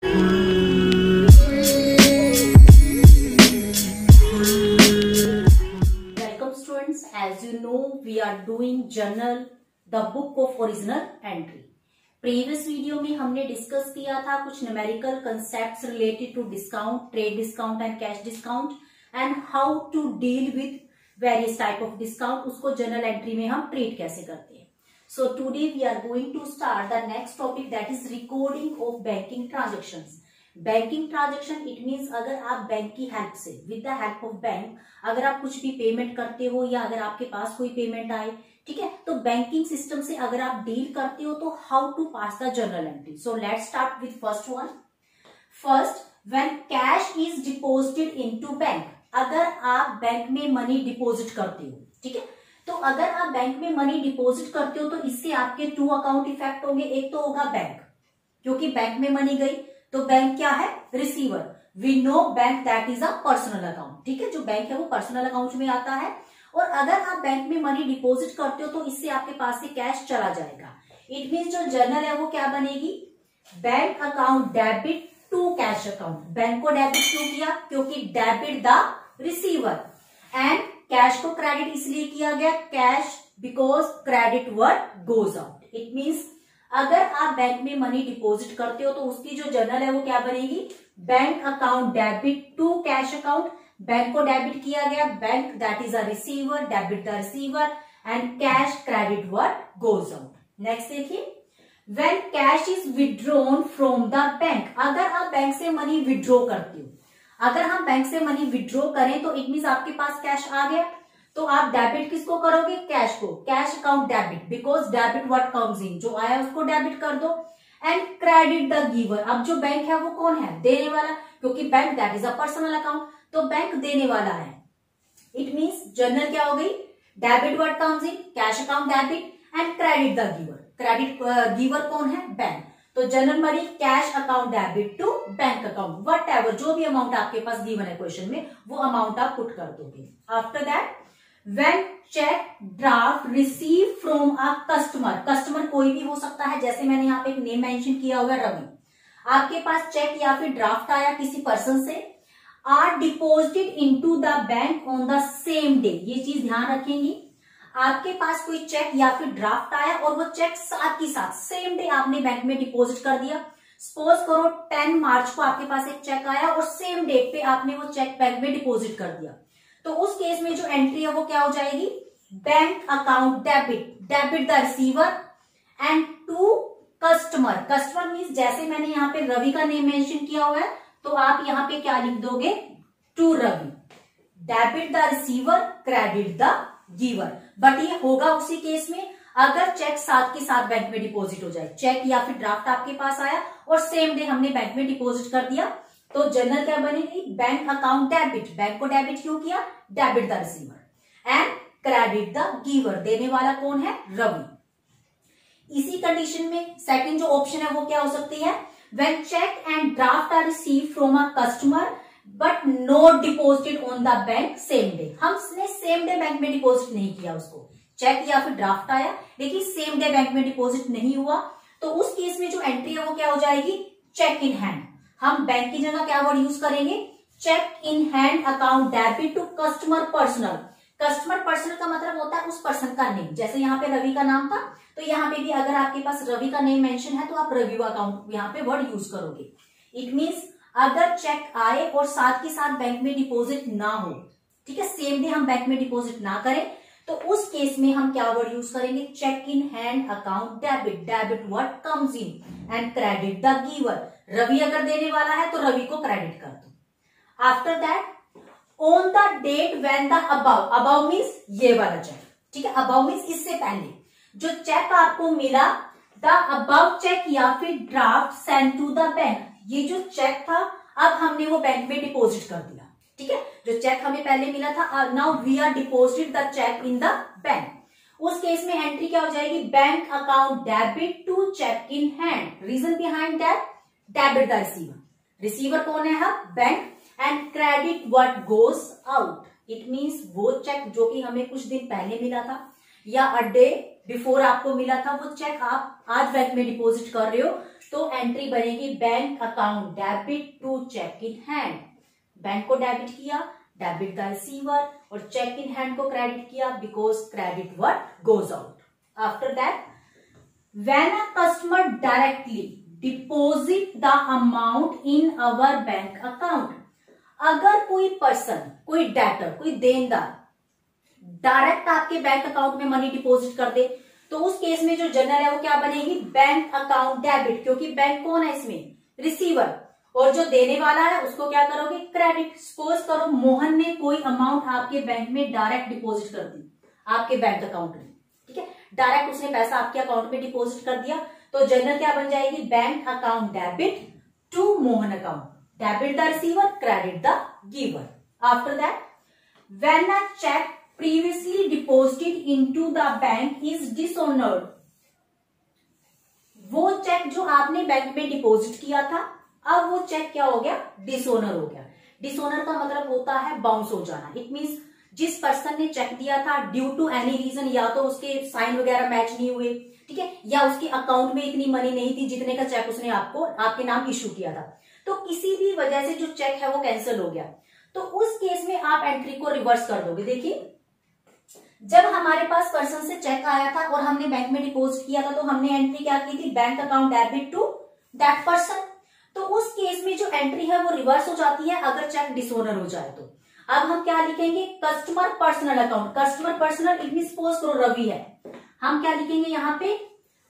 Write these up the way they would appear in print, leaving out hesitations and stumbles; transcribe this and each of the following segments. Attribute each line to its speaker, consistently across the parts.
Speaker 1: Welcome students, as you know we are doing journal the book of original entry. Previous video में हमने discuss किया था कुछ numerical concepts related to discount, trade discount and cash discount and how to deal with various type of discount, उसको journal entry में हम treat कैसे करते हैं. So today we are going to start the next topic that is recording of banking transactions. Banking transaction it means अगर आप bank की help से, with the help of bank, अगर आप कुछ भी पेमेंट करते हो या अगर आपके पास कोई पेमेंट आए, ठीक है, तो बैंकिंग सिस्टम से अगर आप डील करते हो तो how to pass the journal entry. So let's start with first one. First, when cash is deposited into bank. अगर आप बैंक में मनी डिपॉजिट करते हो, ठीक है, तो अगर आप बैंक में मनी डिपॉजिट करते हो तो इससे आपके टू अकाउंट इफेक्ट होंगे. एक तो होगा बैंक, क्योंकि बैंक में मनी गई तो बैंक क्या है, receiver. We know bank that is a personal account, ठीक है, जो बैंक है वो पर्सनल अकाउंट में आता है. और अगर आप बैंक में मनी डिपॉजिट करते हो तो इससे आपके पास से कैश चला जाएगा. इट मीन्स जो जर्नल है वो क्या बनेगी, bank account debit to cash account. Bank को डेबिट क्यों किया, क्योंकि debit the receiver, and cash को क्रेडिट इसलिए किया गया, cash because credit word goes out. It means अगर आप बैंक में मनी डिपॉजिट करते हो तो उसकी जो जर्नल है वो क्या बनेगी, bank account debit to cash account. Bank को डेबिट किया गया, bank that is a receiver, debit the receiver, and cash credit word goes out. Next देखिए, when cash is withdrawn from the bank. अगर आप बैंक से money withdraw करते हो, अगर हम बैंक से मनी विड्रॉ करें तो इट मीन्स आपके पास कैश आ गया, तो आप डेबिट किसको करोगे, कैश को. Cash account debit, because debit what comes इन, जो आया उसको डेबिट कर दो, एंड क्रेडिट द गिवर. अब जो बैंक है वो कौन है, देने वाला, क्योंकि bank that is a personal account, तो बैंक देने वाला है. इट मीन्स जर्नल क्या हो गई, debit what comes in, cash account debit, and credit the giver. Credit giver कौन है, बैंक. तो जर्नल बनी cash account debit to bank account. Whatever, जो भी अमाउंट आपके पास गिवन है क्वेश्चन में, वो अमाउंट आप पुट कर दोगे. After that, when check draft receive from a customer. Customer कोई भी हो सकता है, जैसे मैंने यहाँ पे एक नेम मेंशन किया हुआ है, रवि. आपके पास चेक या फिर ड्राफ्ट आया किसी पर्सन से, are deposited into the bank on the same day. ये चीज ध्यान रखेंगी, आपके पास कोई चेक या फिर ड्राफ्ट आया और वो चेक साथ ही साथ सेम डे आपने बैंक में डिपॉजिट कर दिया. सपोज करो 10 मार्च को आपके पास एक चेक आया और सेम डेट पे आपने वो चेक बैंक में डिपॉजिट कर दिया, तो उस केस में जो एंट्री है वो क्या हो जाएगी, bank account debit, debit the receiver, and to customer. Customer means जैसे मैंने यहाँ पे रवि का नेम मेंशन किया हुआ है, तो आप यहाँ पे क्या लिख दोगे, to Ravi, debit the receiver, credit the giver. But ये होगा उसी केस में अगर चेक साथ के साथ बैंक में डिपॉजिट हो जाए. चेक या फिर ड्राफ्ट आपके पास आया और सेम डे हमने बैंक में डिपॉजिट कर दिया, तो जर्नल क्या बनेगी, बैंक अकाउंट डेबिट. बैंक को डेबिट क्यों किया, debit the receiver, and credit the giver. देने वाला कौन है, रवि. इसी कंडीशन में सेकंड जो ऑप्शन है वो क्या हो सकती है, when cheque and draft are receive from a customer but not deposited on the bank same day. हमने सेम डे बैंक में डिपॉजिट नहीं किया उसको, चेक या फिर ड्राफ्ट आया लेकिन सेम डे बैंक में डिपॉजिट नहीं हुआ, तो उस केस में जो एंट्री है वो क्या हो जाएगी, चेक इन हैंड. हम बैंक की जगह क्या वर्ड यूज करेंगे, cheque in hand account debit to customer personal. Customer personal का मतलब होता है उस पर्सन का नेम. जैसे यहाँ पे रवि का नाम था, तो यहाँ पे भी अगर आपके पास रवि का नेम मेंशन है तो आप रवि अकाउंट यहाँ पे वर्ड यूज करोगे. इट मीन्स अगर चेक आए और साथ के साथ बैंक में डिपॉजिट ना हो, ठीक है, सेम डे हम बैंक में डिपॉजिट ना करें, तो उस केस में हम क्या वर्ड यूज करेंगे, cheque in hand account debit, debit what comes in, and credit the giver. Ravi अगर देने वाला है तो रवि को क्रेडिट कर दो. After that, on the date when the above, above means ये वाला चेक, ठीक है, अबव मीन्स इससे पहले जो चेक आपको मिला, द अबव चेक या फिर draft send to the bank. ये जो चेक था अब हमने वो बैंक में डिपॉजिट कर दिया, ठीक है, जो चेक हमें पहले मिला था, now we are deposit the cheque in the bank. उस केस में एंट्री क्या हो जाएगी, bank account debit to cheque in hand. Reason behind that, debit the receiver. Receiver कौन है, bank, and credit what goes out. It means वो cheque जो कि हमें कुछ दिन पहले मिला था या अ डे बिफोर आपको मिला था, वो चेक आप आज बैंक में डिपॉजिट कर रहे हो, तो एंट्री बनेगी bank account debit to cheque in hand. Bank को डेबिट किया, डेबिट द रिसीवर, और चेक इन हैंड को क्रेडिट किया because credit what goes out. After that when a customer directly deposit the amount in our bank account, अगर कोई person, कोई debtor, कोई देनदार डायरेक्ट आपके बैंक अकाउंट में मनी डिपॉजिट कर दे, तो उस केस में जो जर्नल है वो क्या बनेगी, बैंक अकाउंट डेबिट, क्योंकि बैंक कौन है इसमें, रिसीवर, और जो देने वाला है उसको क्या करोगे, क्रेडिट। सपोज करो मोहन ने कोई अमाउंट आपके बैंक में डायरेक्ट डिपॉजिट कर दी, आपके बैंक अकाउंट में, ठीक है, डायरेक्ट उसने पैसा आपके अकाउंट में डिपॉजिट कर दिया, तो जर्नल क्या बन जाएगी, bank account debit to Mohan account, debit the receiver, credit the giver. After that when a cheque previously deposited into the bank is dishonored, वो चेक जो आपने बैंक में डिपॉजिट किया था, अब वो चेक क्या हो गया, डिसोनर हो गया। डिसोनर का मतलब होता है बाउंस हो जाना। इट मींस जिस पर्सन ने चेक दिया था ड्यू टू एनी रीजन, या तो उसके साइन वगैरह मैच नहीं हुए, ठीक है, या उसके अकाउंट में इतनी मनी नहीं थी जितने का चेक उसने आपको आपके नाम इशू किया था, तो किसी भी वजह से जो चेक है वो कैंसिल हो गया, तो उस केस में आप एंट्री को रिवर्स कर दोगे। देखिए जब हमारे पास पर्सन से चेक आया था और हमने बैंक में डिपॉजिट किया था, तो हमने एंट्री क्या की थी, bank account debit to that person, तो उस केस में जो एंट्री है वो रिवर्स हो जाती है अगर चेक डिसोनर हो जाए तो। अब हम क्या लिखेंगे, customer personal account, customer personal it mean suppose करो रवि है, हम क्या लिखेंगे यहाँ पे,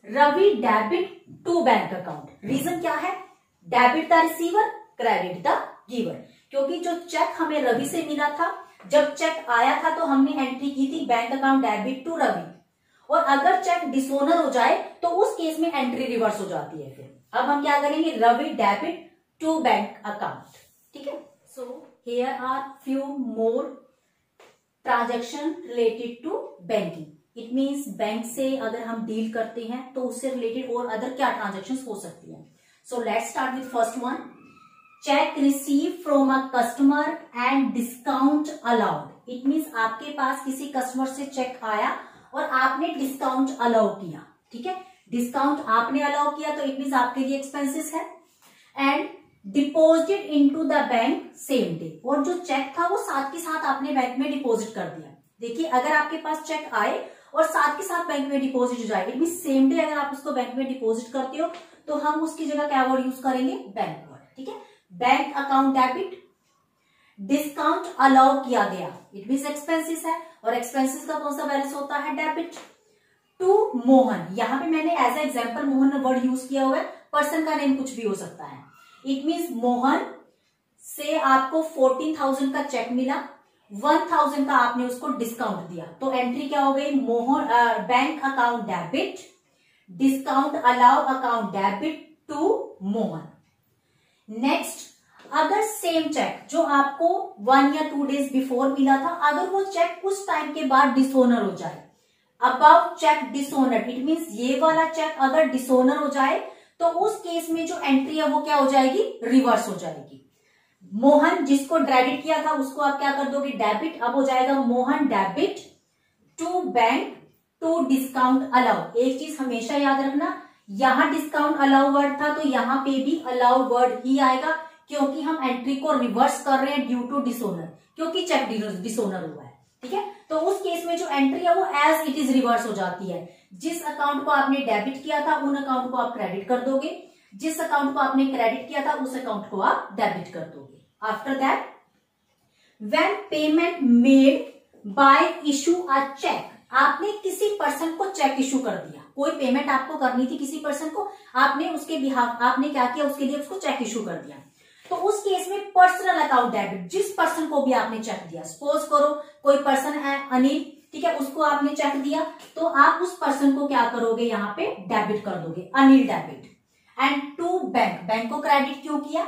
Speaker 1: Ravi debit to bank account. Reason क्या है, debit the receiver, credit the giver, क्योंकि जो चेक हमें रवि से मिला था, जब चेक आया था तो हमने एंट्री की थी bank account debit to Ravi, और अगर चेक डिसोनर हो जाए तो उस केस में एंट्री रिवर्स हो जाती है। फिर अब हम क्या करेंगे, Ravi debit to bank account, ठीक है। So here are few more transaction related to banking. It means bank से अगर हम डील करते हैं तो उससे रिलेटेड और अदर क्या ट्रांजैक्शंस हो सकती हैं। सो let's start with first one, check receive from a customer and discount allowed. It means आपके पास किसी कस्टमर से चेक आया और आपने डिस्काउंट अलाउ किया, ठीक है, डिस्काउंट आपने अलाउ किया तो इट मींस आपके लिए एक्सपेंसेस है। And deposited into the bank same day, और जो चेक था वो साथ के साथ आपने बैंक में डिपॉजिट कर दिया। देखिए अगर आपके पास चेक आए और साथ के साथ बैंक में डिपॉजिट हो जाए, इट मींस सेम डे अगर आप उसको बैंक में डिपॉजिट करते हो तो हम उसकी जगह क्या वर्ड यूज करेंगे, बैंक वर्ड, ठीक है। Bank account debit, discount allow किया गया, इट मींस एक्सपेंसेस है, और एक्सपेंसेस का कौन सा बैलेंस होता है, डेबिट टू मोहन। यहां पे मैंने as a example Mohan word use किया हुआ है, पर्सन का नेम कुछ भी हो सकता है। इट मींस मोहन से आपको 14,000 का चेक मिला, 1,000 का आपने उसको डिस्काउंट दिया, तो एंट्री क्या हो गई, Mohan bank account debit, discount allow account debit to Mohan. Next, अगर सेम चेक जो आपको 1 या 2 डेज बिफोर मिला था, अगर वो चेक उस टाइम के बाद डिसोनर हो जाए, अबाउट चेक डिसोनर, इट मींस ये वाला चेक अगर डिसोनर हो जाए तो उस केस में जो एंट्री है वो क्या हो जाएगी, रिवर्स हो जाएगी। मोहन जिसको क्रेडिट किया था उसको आप क्या कर दोगे, डेबिट, अब हो जाएगा Mohan debit to bank to discount allow. एक चीज हमेशा याद रखना, यहां डिस्काउंट अलाउ वर्ड था तो यहां पे भी अलाउ वर्ड ही आएगा, क्योंकि हम एंट्री को रिवर्स कर रहे हैं ड्यू टू डिसोनर, क्योंकि चेक डिसोनर हुआ है, ठीक है। तो उस केस में जो एंट्री है वो एज इट इज रिवर्स हो जाती है। जिस अकाउंट को आपने डेबिट किया था उन अकाउंट को आप क्रेडिट कर दोगे, जिस अकाउंट को आपने क्रेडिट किया था उस अकाउंट को आप डेबिट कर दोगे। After that when payment made by issue a cheque, आपने किसी पर्सन को चेक इशू कर दिया, कोई पेमेंट आपको करनी थी किसी पर्सन को, आपने उसके बिहाफ आपने क्या किया, उसके लिए उसको चेक इशू कर दिया, तो उस केस में पर्सनल अकाउंट डेबिट, जिस पर्सन को भी आपने चेक दिया, सपोज करो कोई पर्सन है अनिल, ठीक है, उसको आपने चेक दिया तो आप उस पर्सन को क्या करोगे, यहाँ पे डेबिट कर दोगे, Anil debit. And to bank, bank को क्रेडिट क्यों किया,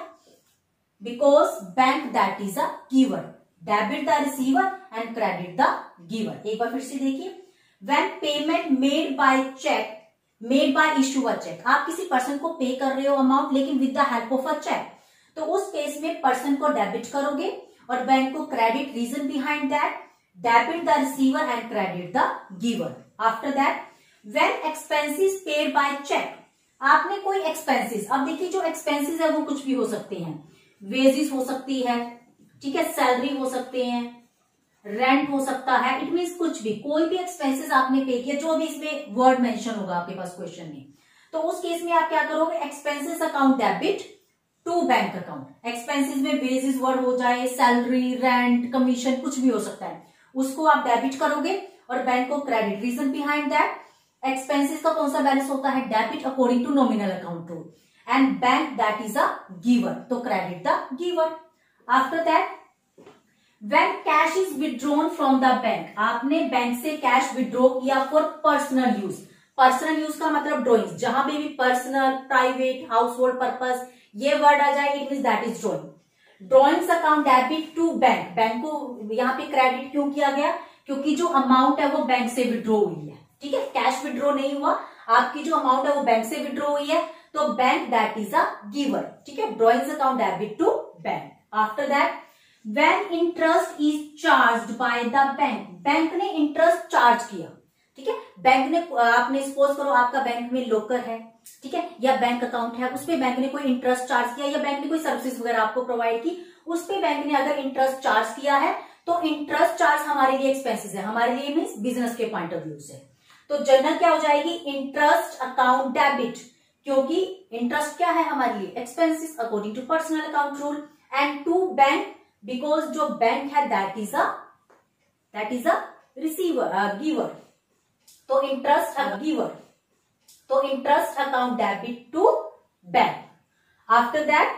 Speaker 1: because bank that is a giver, debit the receiver and credit the giver. एक बार फिर से देखिए, when payment made by cheque, made by issue a cheque, आप किसी पर्सन को पे कर रहे हो अमाउंट लेकिन with the help of a cheque, तो उस केस में पर्सन को डेबिट करोगे और बैंक को credit. Reason behind that, debit the receiver and credit the giver. After that when expenses paid by cheque, आपने कोई एक्सपेंसेस, अब देखिए जो एक्सपेंसेस है वो कुछ भी हो सकते हैं, वेजेस हो सकती है, ठीक है, सैलरी हो सकते हैं, रेंट हो सकता है, इट मीन्स कुछ भी, कोई भी एक्सपेंसेस आपने पे किया, जो भी इसमें वर्ड मेंशन होगा आपके पास क्वेश्चन में, तो उस केस में आप क्या करोगे, expenses account debit to bank account. Expenses में बेसिस वर्ड हो जाए, सैलरी, रेंट, कमीशन, कुछ भी हो सकता है, उसको आप डेबिट करोगे और बैंक को credit. Reason behind that, expenses का कौन सा बैलेंस होता है, debit according to nominal account rule, and bank that is a giver, तो credit the giver. After that when cash is withdrawn from the bank, आपने bank से cash withdraw किया for personal use. Personal use का मतलब drawing, जहां पे भी personal, private, household purpose ये वर्ड आ जाए, it mean that is drawing. Drawings account debit to bank, bank को यहाँ पे क्रेडिट क्यों किया गया, क्योंकि जो अमाउंट है वो बैंक से विड्रॉ हुई है, ठीक है, कैश विड्रॉ नहीं हुआ, आपकी जो अमाउंट है वो बैंक से विड्रॉ हुई है, तो bank that is a giver, ठीक है, drawings account debit to bank. After that when interest is charged by the bank, bank ने इंटरेस्ट चार्ज किया, ठीक है, बैंक ने, आपने सपोज करो आपका बैंक में लॉकर है, ठीक है, या बैंक अकाउंट है, उस पे बैंक ने कोई इंटरेस्ट चार्ज किया, या बैंक ने कोई सर्विसेज वगैरह आपको प्रोवाइड की, उस पे बैंक ने अगर इंटरेस्ट चार्ज किया है, तो इंटरेस्ट चार्ज हमारे लिए एक्सपेंसेस है, हमारे लिए मीन्स बिजनेस के पॉइंट ऑफ व्यू से, तो जनरल क्या हो जाएगी, इंटरेस्ट अकाउंट डेबिट, क्योंकि इंटरेस्ट क्या है हमारे लिए, expenses according to personal account rule, and to bank because जो बैंक है that is a receiver, giver, तो इंटरेस्ट गिवर, तो interest account debit to bank. After that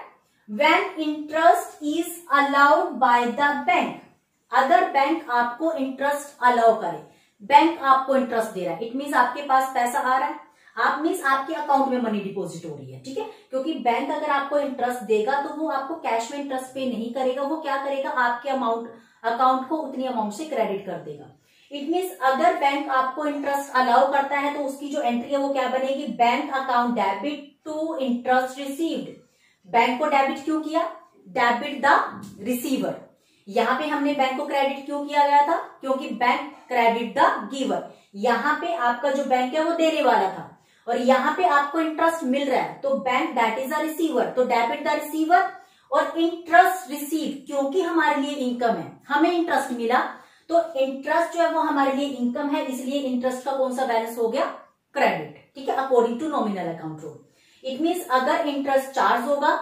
Speaker 1: when interest is allowed by the bank, अगर bank आपको interest allow करे, bank आपको interest दे रहा है, इट मीन्स आपके पास पैसा आ रहा है, आप मीन्स आपके अकाउंट में मनी डिपॉजिट हो रही है, ठीक है, क्योंकि बैंक अगर आपको इंटरेस्ट देगा तो वो आपको कैश में इंटरेस्ट पे नहीं करेगा, वो क्या करेगा, आपके अकाउंट को उतनी अमाउंट से क्रेडिट कर देगा। इट मीन्स अगर बैंक आपको इंटरेस्ट अलाउ करता है तो उसकी जो एंट्री है वो क्या बनेगी, bank account debit to interest received. Bank को डेबिट क्यों किया, डेबिट द रिसीवर, यहाँ पे हमने बैंक को क्रेडिट क्यों किया गया था, क्योंकि बैंक क्रेडिट द गिवर, यहाँ पे आपका जो बैंक है वो देने वाला था और यहाँ पे आपको इंटरेस्ट मिल रहा है, तो bank that is a receiver, तो डेबिट द रिसीवर, और इंटरेस्ट रिसीव, क्योंकि हमारे लिए इनकम है, हमें इंटरेस्ट मिला, तो इंटरेस्ट जो है वो हमारे लिए इनकम है, इसलिए इंटरेस्ट का कौन सा बैलेंस हो गया, क्रेडिट, ठीक है, according to nominal account rule. It means अगर इंटरेस्ट चार्ज होगा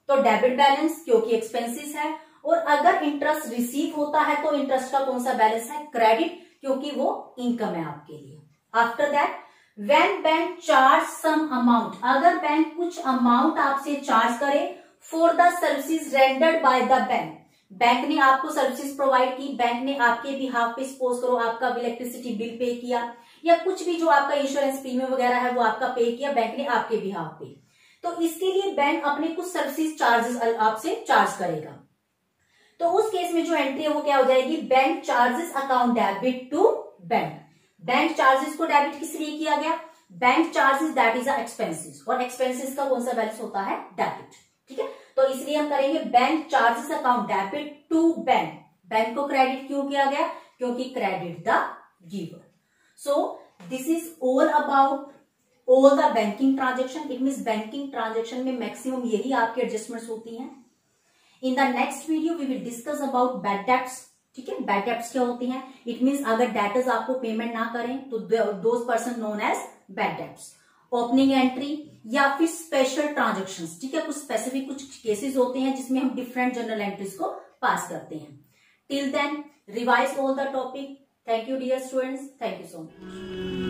Speaker 1: तो डेबिट बैलेंस, क्योंकि एक्सपेंसेस है, और अगर इंटरेस्ट रिसीव होता है तो इंटरेस्ट का कौन सा बैलेंस है, क्रेडिट, क्योंकि वो इनकम है आपके लिए। After that when bank charge some amount, अगर बैंक कुछ अमाउंट आपसे चार्ज करे for the services rendered by the bank, bank ने आपको सर्विसेज प्रोवाइड की, बैंक ने आपके बिहाफ पे सपोज करो आपका इलेक्ट्रिसिटी बिल पे किया, या कुछ भी जो आपका इंश्योरेंस प्रीमियम वगैरह है वो आपका पे किया बैंक ने आपके बिहाफ पे, तो इसके लिए बैंक अपने कुछ सर्विसेज चार्जेस आपसे चार्ज करेगा, तो उस केस में जो एंट्री है वो क्या हो जाएगी, bank charges account debit to bank. Bank charges को डेबिट किस लिए किया गया, bank charges that is expenses, और एक्सपेंसेस का कौन सा बैलेंस होता है, डेबिट, ठीक है, तो इसलिए हम करेंगे bank charges account debit to bank. Bank को क्रेडिट क्यों किया गया, क्योंकि credit the giver. So this is all about all the banking transaction. It means banking transaction में मैक्सिमम यही आपकी एडजस्टमेंट्स होती हैं। In the next video we will discuss about bad debts, ठीक है, बैड डेब्ट्स क्या होती हैं, इट मीन्स अगर डेटर्स आपको पेमेंट ना करें तो those person known as bad debts. Opening entry या फिर स्पेशल ट्रांजेक्शंस, ठीक है, कुछ स्पेसिफिक कुछ केसेस होते हैं जिसमें हम डिफरेंट जर्नल एंट्रीज को पास करते हैं। Till then revise all the topic. Thank you dear students, thank you so much.